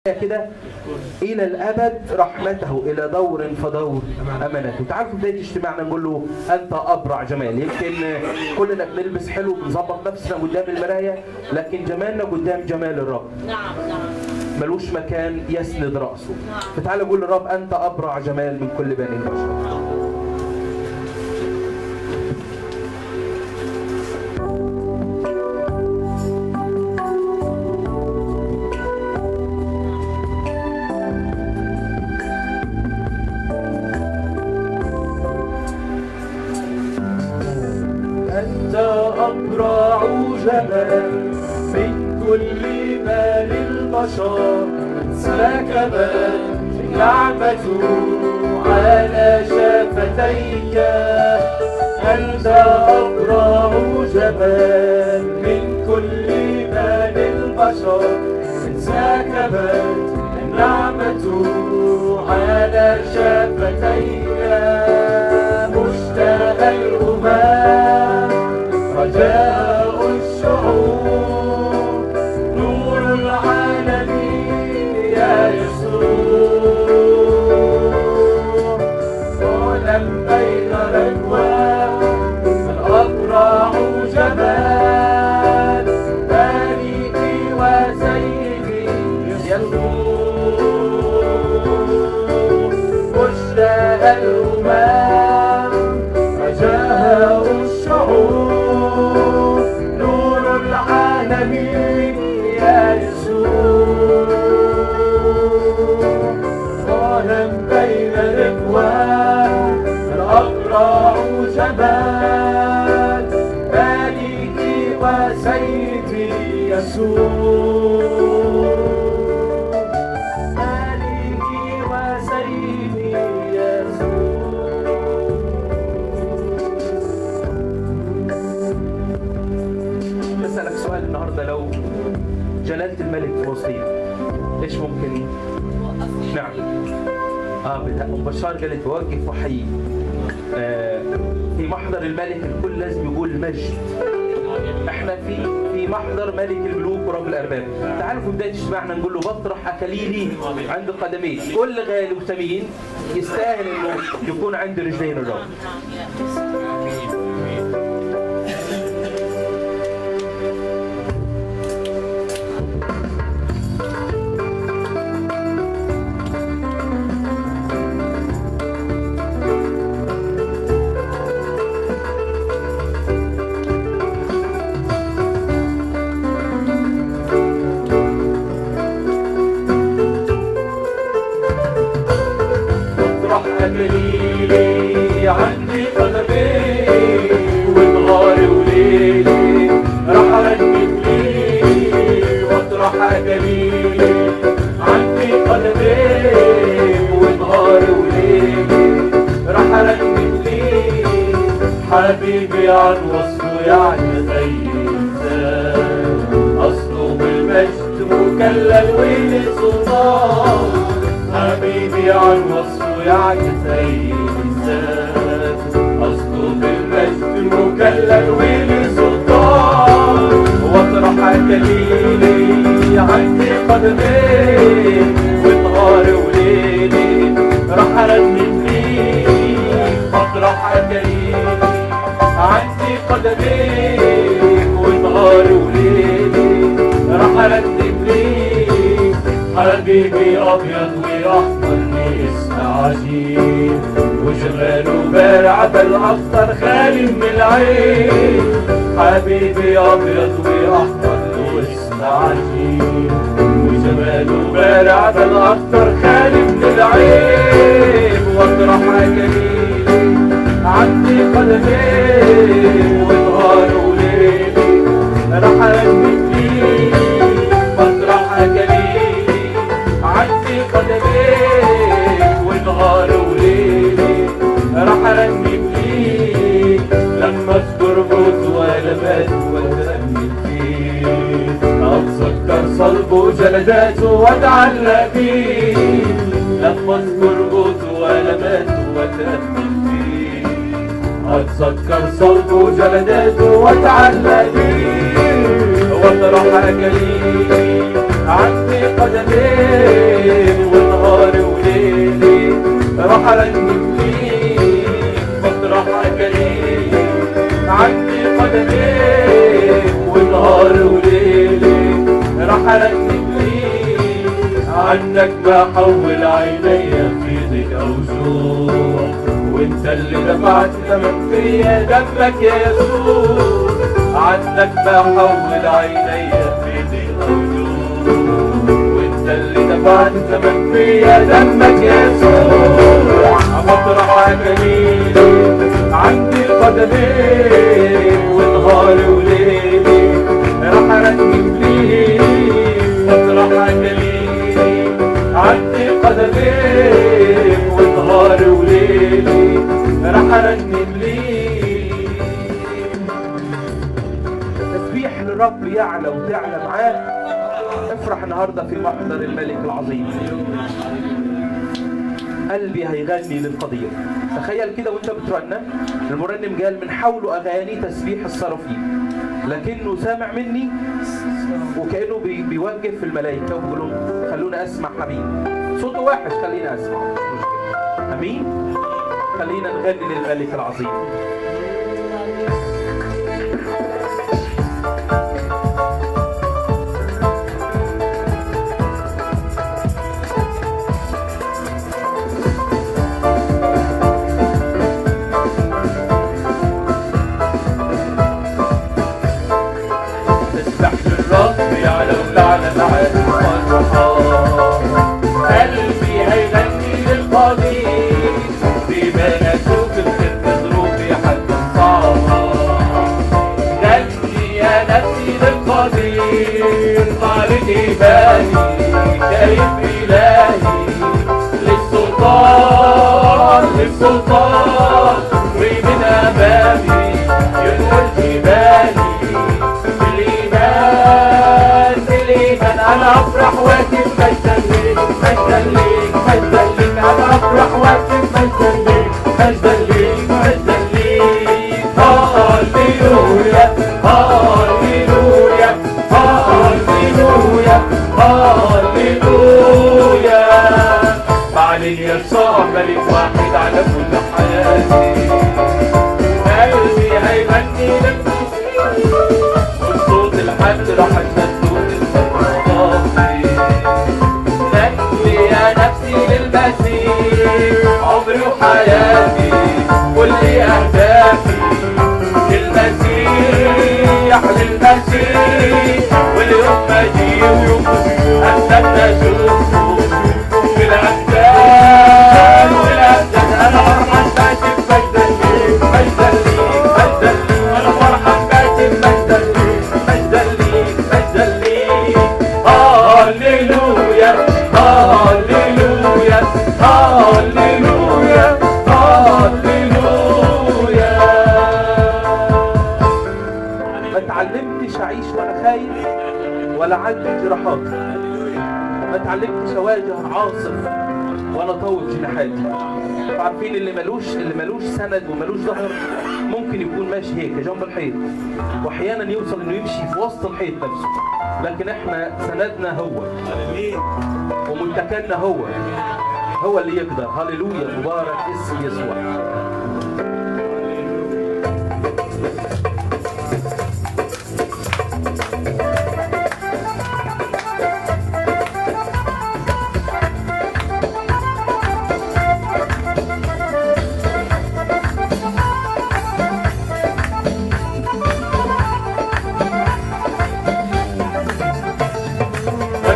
كده الى الابد رحمته الى دور فدور امانته. تعالوا في بدايه اجتماعنا نقول له انت ابرع جمال. يمكن كلنا بنلبس حلو بنظبط نفسنا قدام المرايه، لكن جمالنا قدام جمال الرب. نعم ملوش مكان يسند راسه. فتعالى قول للرب انت ابرع جمال من كل بني البشر. أبرع جمال من كل بال البشر، سكبت نعمته على شفتيك. أنت أبرع جمال من كل بال البشر، سكبت نعمته على شفتيك. مشتاق الأمم رجاء الشعوب، نور العالمين يا يسوع. ظلم بين الأكوان الأبرع جمال، مالكي وسيدي يسوع. مشتاق الأمم رجاء الشعوب، نور العالمين يا يسوع. ظالم بين الإخوان الأبرع جمال، مالكي وسيدي يسوع. مالكي وسيدي يسوع. بسألك سؤال النهارده، لو جلالة الملك في وسطينا ايش ممكن؟ نعم. ام بشار قالت بوقف وحيي. في محضر الملك الكل لازم يقول مجد. احنا في محضر ملك الملوك ورب الارباب. تعالوا في بدايه اجتماعنا نقول له بطرح اكاليلي عند قدميك. كل غالي وثمين يستاهل انه يكون عند رجلين الرب. أكليلي عندي قدمي ونهاري وليلي راح أرنم ليلي، واطرح أكليلي عندي قدمي ونهاري وليلي راح أرنم ليلي. حبيبي عن وصفه يعني زي إنسان، أصله بالمجد مكلل ولي سلطان. حبيبي عن وصفه يعني زي إنسان، أصله بالمجد مكلل ولي سلطان. واطرح أكاليلي عندي قدمي ونهاري وليلي راح أرنم ليك. واطرح أكاليلي عندي قدمي ونهاري وليلي راح أرنم ليك. حبيبي أبيض وأحمر اسم عجيب، وجماله بارع بالأخضر خالي من العين. حبيبي أبيض وأحمر واسم عجيب، وجماله بارع بالأخضر خالي من العين. واطرح أكاليلي عندي قدمي ونهار وليلي راح أرنم ليك. واطرح أكاليلي عندي قدمي ونهار وليلي راح أرنم ليك. لما اذكر موت ولمات واترنم فيه، اتذكر صلبه وجلداته واتعلق فيه. لما اذكر موت ولمات واترنم فيه، اتذكر صلبه وجلداته واتعلق فيه. واطرح أكاليلي عندي قدمي أرنم ليك مطرح أكاليل عندي قدميك ونهار وليلي راح أرنم ليك عنك بحول عيني في ضيق أو جوع وانت اللي دفعت ثمن فيا دمك يا يسوع عنك بحول عيني في ضيق أو جوع وانت اللي دفعت ثمن فيا دمك يا يسوع مطرح أكاليلي عندي قدميك ونهاري وليلي راح أرنم ليك مطرح أكاليلي عندي قدميك ونهاري وليلي راح أرنم ليك. تسبيح للرب يعلى وتعلى معاه. افرح النهارده في محضر الملك العظيم. قلبي هيغني للقدير. تخيل كده وانت بترنم، المرنم قال من حوله اغاني تسبيح الصرافين، لكنه سامع مني وكانه بيوجه في الملائكه وبيقول لهم خلونا اسمع حبيبي. صوته وحش خلينا اسمع، مش مشكله. امين. خلينا نغني للملك العظيم. قلبي هيغني للقدير بما نشوف الخير ظروفي حتى صعبة غني يا نفسي للقدير طالب إيماني شايف إلهي للسلطان ومن أمامي ينقل جبالي أنا أفرح واكب مجدا ليك مجدا ليك مجدا ليك أنا أفرح واكب مجدا ليك مجدا ليك مجدا ليك هاليلويا هاليلويا هاليلويا هاليلويا معلن يسوع ملك واحد على كل حياتي قلبي هيغني لك والصوت الحمد راح عمري وحياتي كل أهدافي للمسيح واليوم ما أجيه أستنى أشوفه في الأحزان والأحزان أنا فرحان باسم مجدا ليك مجدا ليك مجدا ليك أنا فرحان باسم مجدا ليك مجدا ليك مجدا ليك هاليلويا هاليلويا هاليلويا هاليلويا. ما اتعلمتش اعيش وانا خايف ولا عندي جراحات، ما اتعلمتش اواجه عاصف وانا طول جناحاتي. عارفين اللي ملوش سند وملوش ظهر ممكن يكون ماشي هيك جنب الحيط، واحيانا يوصل انه يمشي في وسط الحيط نفسه، لكن احنا سندنا هو ومتكلنا هو اللي يقدر. هللويا مبارك اسم يسوع.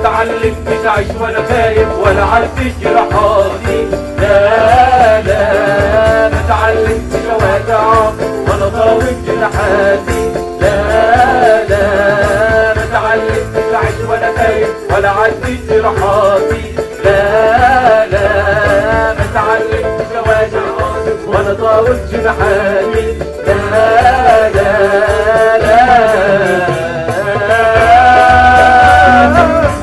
اتعلمتش اعيش وانا خايف ولا عارف جراحاتي لا لا ما اتعلمتش اواجع وانا طاوق جناحاتي لا لا ما اتعلمتش اعيش وانا خايف ولا عارف جراحاتي لا لا ما اتعلمتش اواجع وانا طاوق جناحاتي لا لا لا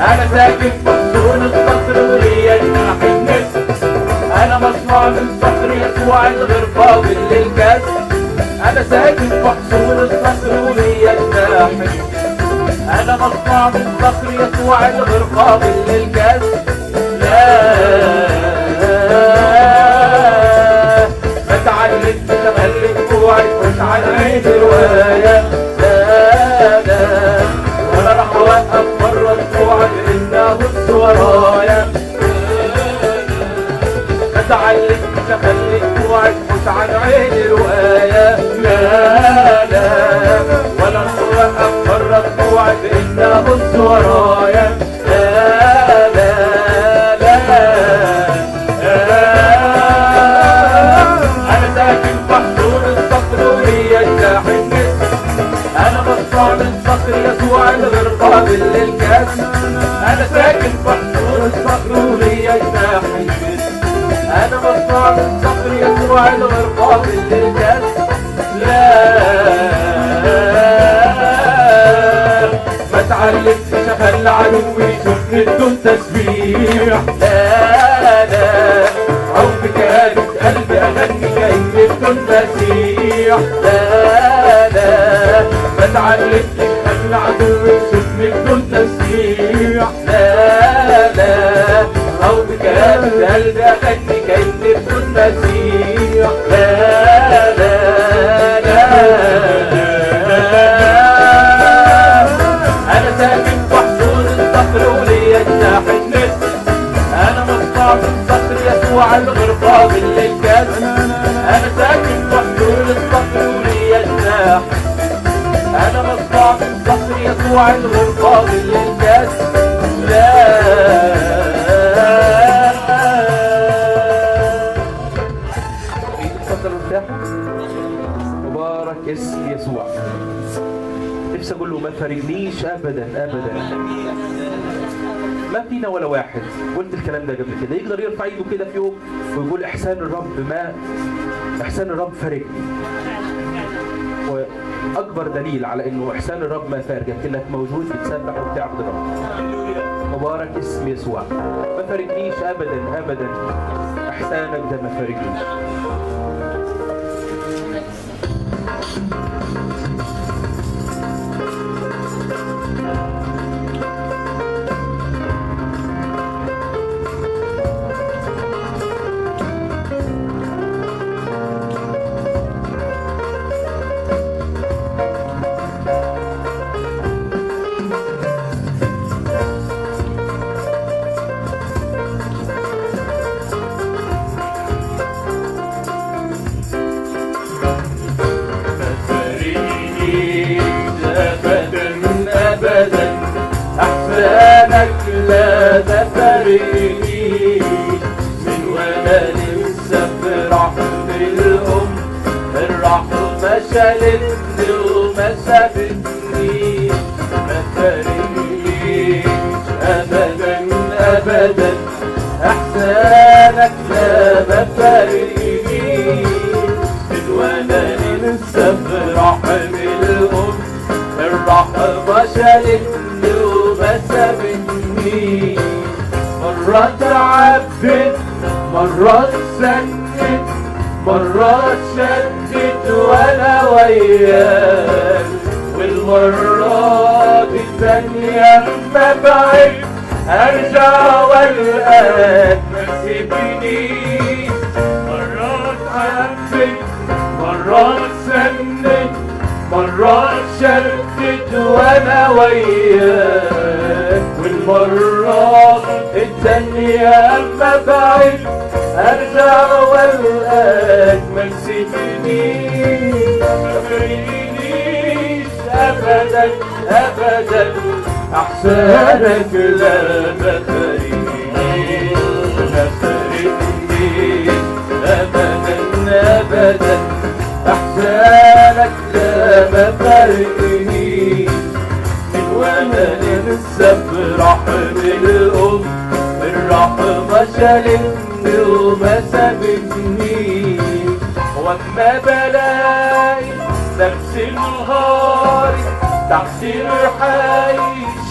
أنا ساكن مخزون الصخر وليا جناح النسر أنا مصنوع من صخر يسوع الغير قابل للكسر أنا ساكن مخزون الصخر وليا جناح النسر أنا مصنوع من صخر يسوع الغير قابل للكسر لا عيني رواية. لا لا ولا راح اوقف مرة اسبوع انها بص ورايا. ما تعلمتش اخليك توعد مش عن عيني رواية. لا لا ولا راح اوقف مرة توعد انها بص ورايا. لا لا لا انا ساكن في حضور الصخر وهي جناح النسر. انا مصنوع من صخر يسوع الغير قابل للكسر. انا ساكن في حضور الصخر وهي جناح النسر. انا مصنوع من صخر يسوع الغير قابل للكسر. لا ما تعلمتش اخلي عدوي يشوفني بدون تسبيح. لا لا عمري كانت قلبي اغني كاني بدون مسيح. لا لا ما تعلمتش اخلي عدوي يشوفني بدون تسبيح. لا لا عمري كانت قلبي اغني كاني بدون مسيح. لا لا لا انا ساكن في حضور الصخر وليا جناح النسر. انا مصنوع من صخر يسوع الغير قابل للكسر. انا ساكن في حضور الصخر وليا جناح. انا مصنوع من صخر يسوع الغير قابل للكسر. لا اتفضل ارتاح. مبارك اسم يسوع. نفسي اقول له ما فارقنيش ابدا ابدا. ما فينا ولا واحد، قلت الكلام ده قبل كده، يقدر يرفع ايده كده في يوم ويقول احسان الرب، ما احسان الرب فارقني. واكبر دليل على انه احسان الرب ما فارقك انك موجود بتسبح وبتعبد الرب. مبارك اسم يسوع. ما فارقنيش ابدا ابدا، احسانك ده ما فارقنيش. احسانك لا تفارقني من وانا لسه في رحم الام. الرحمة شالتني وما سابتني. ما تفارقنيش ابدا ابدا، احسانك لا تفارقني من وانا لسه في رحم الام. الرحمة شالتني وما سابتني. مرات عبت مرات سكت مرات شدت وانا وياك. والمرات التانية ما بعد ارجع والقاك. ما تسيبنيش. مرات عبت مرات سكت مرات شدت وانا وياك. والمرات التانية اما بعد ارجع والقاك. ما تسيبنيش ما تفارقنيش ابدا ابدا، احسانك لا تفارقنيش. ما تفارقنيش ابدا ابدا، احسانك لا تفارقنيش من وانا لسه في رحم الام. الرحمة شالتني وما سابتني. واما بلاقي نفسي نهاري تحت رحاي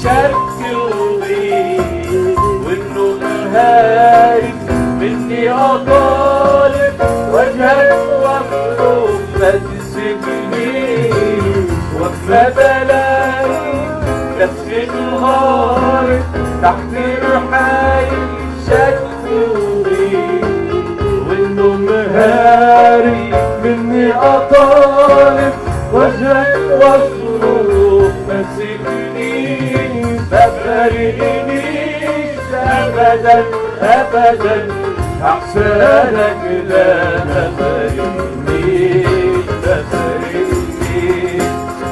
شك وضيق، وانه هارب مني اطالب وجهك واطلب ما تسيبنيش. واما بلاقي نفسي انهارت تحت رحاي شك وضيق، وانه مهاري مني اطالب أبدا أبدا أحسانك لا تفارقني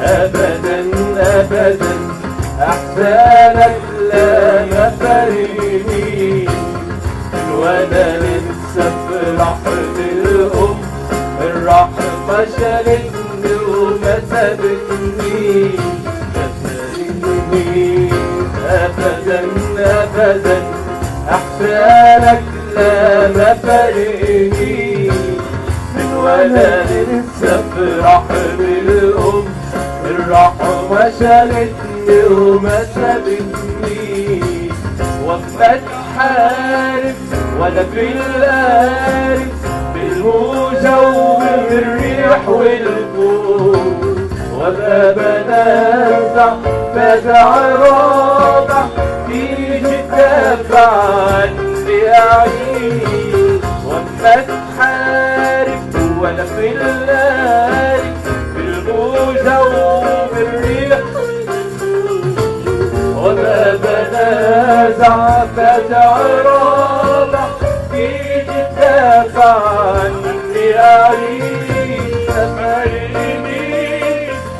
أبدا أبدا أحسانك لا تفارقني وأنا لسه في رحم الأم الرحمة شالتني وما سابتني أبدا أبدا أحسانك لا مفارقني من وأنا لسه في رحم الأم الرحمة شالتني وما سابتني وأما تحارب وأنا في القارب بالموجة وبالريح والبوق وأبقى بنازع بدع رابع تيجي تدافع عني أعيش وأما تحارب وأنا في القارب بالموجة وبالريح وأبقى بنازع بدع رابع تيجي تدافع عني أعيش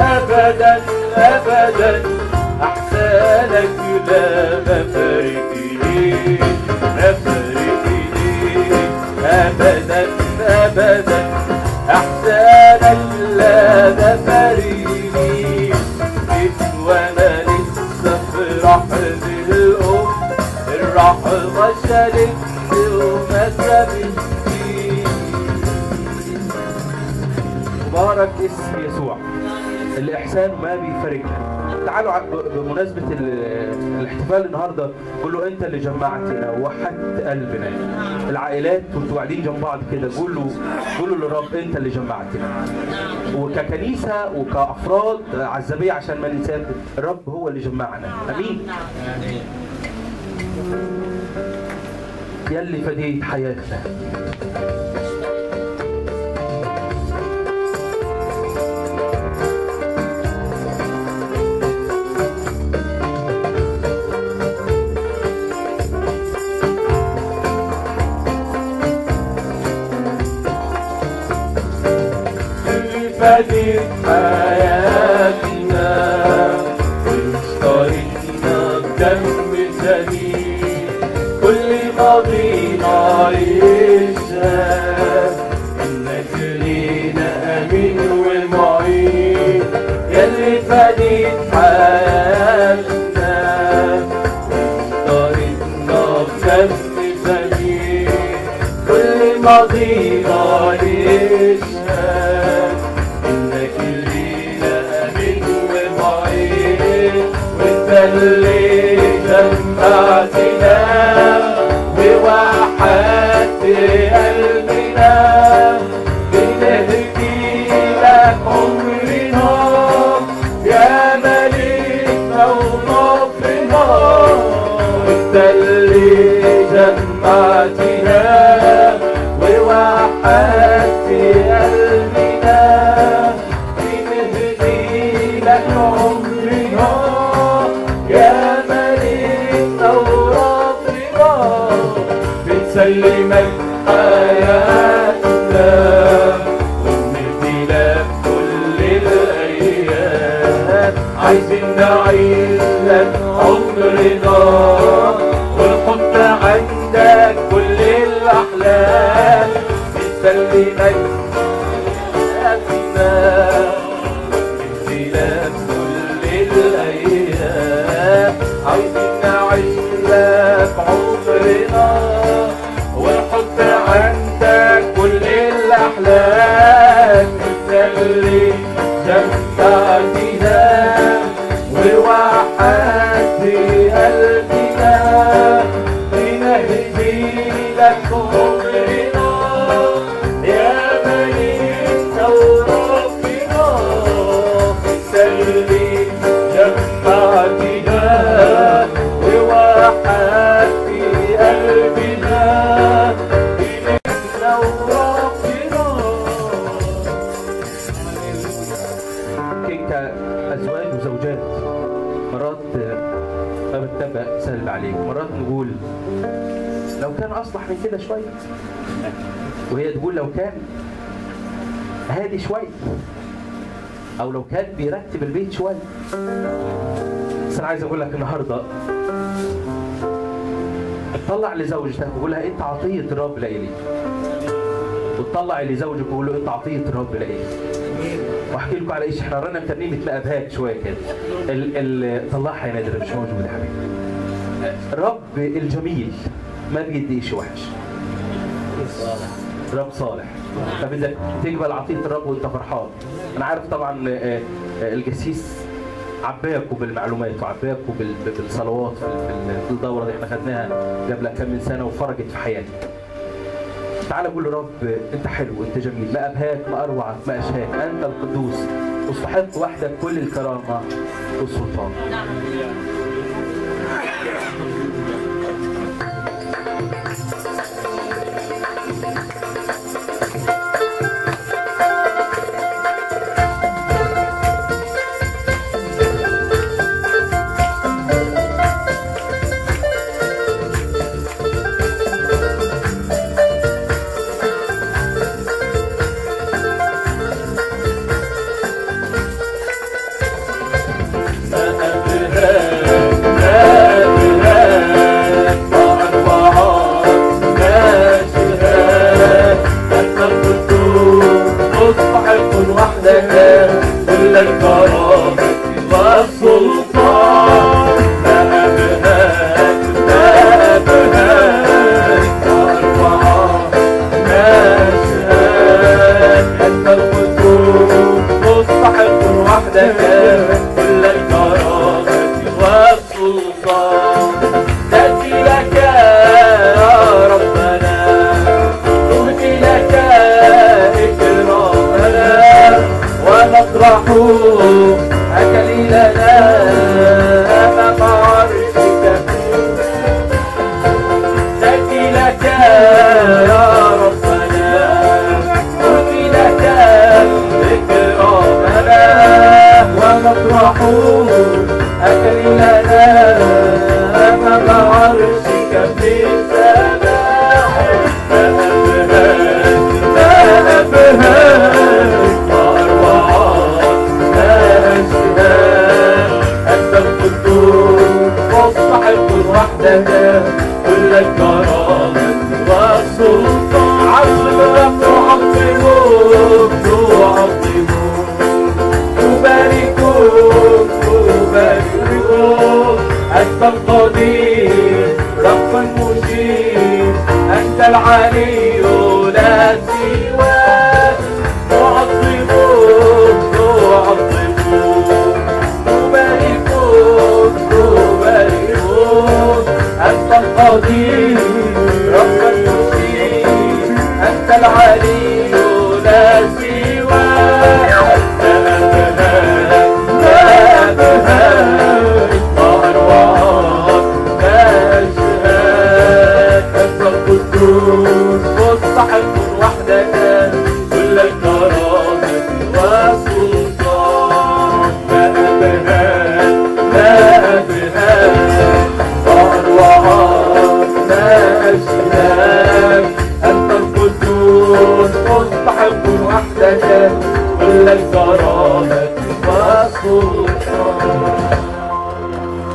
أبدا أبدا أحسانك لا مفارقني أبدا أبدا أحسانك لا مفارقني وأنا لسه في رحم الأم الرحمة شالتني وما سابتني. مبارك اسم يسوع، الإحسان ما بيفارقنا. تعالوا بمناسبة الاحتفال النهارده قول له أنت اللي جمعتنا ووحدت قلبنا. العائلات وانتوا قاعدين جنب بعض كده قولوا للرب أنت اللي جمعتنا. وككنيسة وكأفراد عزابية عشان ما ننساش الرب هو اللي جمعنا. أمين. يلي فديت حياتنا. فديت حياتنا واشتريتنا بدم جديد كل ماضينا يشهد انك لينا امين ومعين يلي فديت حياتنا واشتريتنا بدم جديد كل ماضينا يشهد اللي جمعتنا ووحدت قلبنا بنهدي لك عمرنا يا ملكنا وربنا انت اللي جمعتنا ووحدت قلبنا بنهدي لك عمرنا يا ملكنا وربنا بنسلمك حياتنا ونهدي لك كل الأيام عايزين نعيش لك عمرنا ونحط عندك كل الأحلام بنسلمك حياتنا ونهدي لك كل الأيام عايزين نعيش لك عمرنا ونحط عندك كل الأحلام انت اللي جمعتنا ووحدت قلبنا بنهدي لك عمرنا يا ملكنا وربنا انت اللي جمعتنا ووحدت قلبنا بنهدي وربنا. كأزواج وزوجات مرات ما بتبقى سهل عليك، مرات نقول لو كان اصلح من كده شويه، وهي تقول لو كان هادي شويه، او لو كان بيرتب البيت شويه. بس انا عايز اقول لك النهارده تطلع لزوجتك وقول لها انت عطيه الرب لإلي، وتطلع لزوجك وقول له انت عطيه الرب لإلي. واحكي لكم على ايش احنا قرينا ترنيمه لابهات شويه كده. طلعها يا نادر، مش موجود يا حبيبي. الرب الجميل ما بيدي شيء وحش، رب صالح. فبدك تقبل عطيه الرب وانت فرحان. انا عارف طبعا القسيس عباكوا بالمعلومات وعباكوا بالصلوات في الدوره دي احنا خدناها قبل كم من سنه وفرجت في حياتي. تعال قول له رب انت حلو، انت جميل، ما ابهاك ما اروعك ما اشهاك، انت القدوس واستحق وحدك كل الكرامه والسلطان.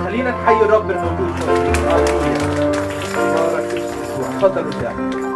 خلينا نحيي الرب الموجود. تفضل قدام.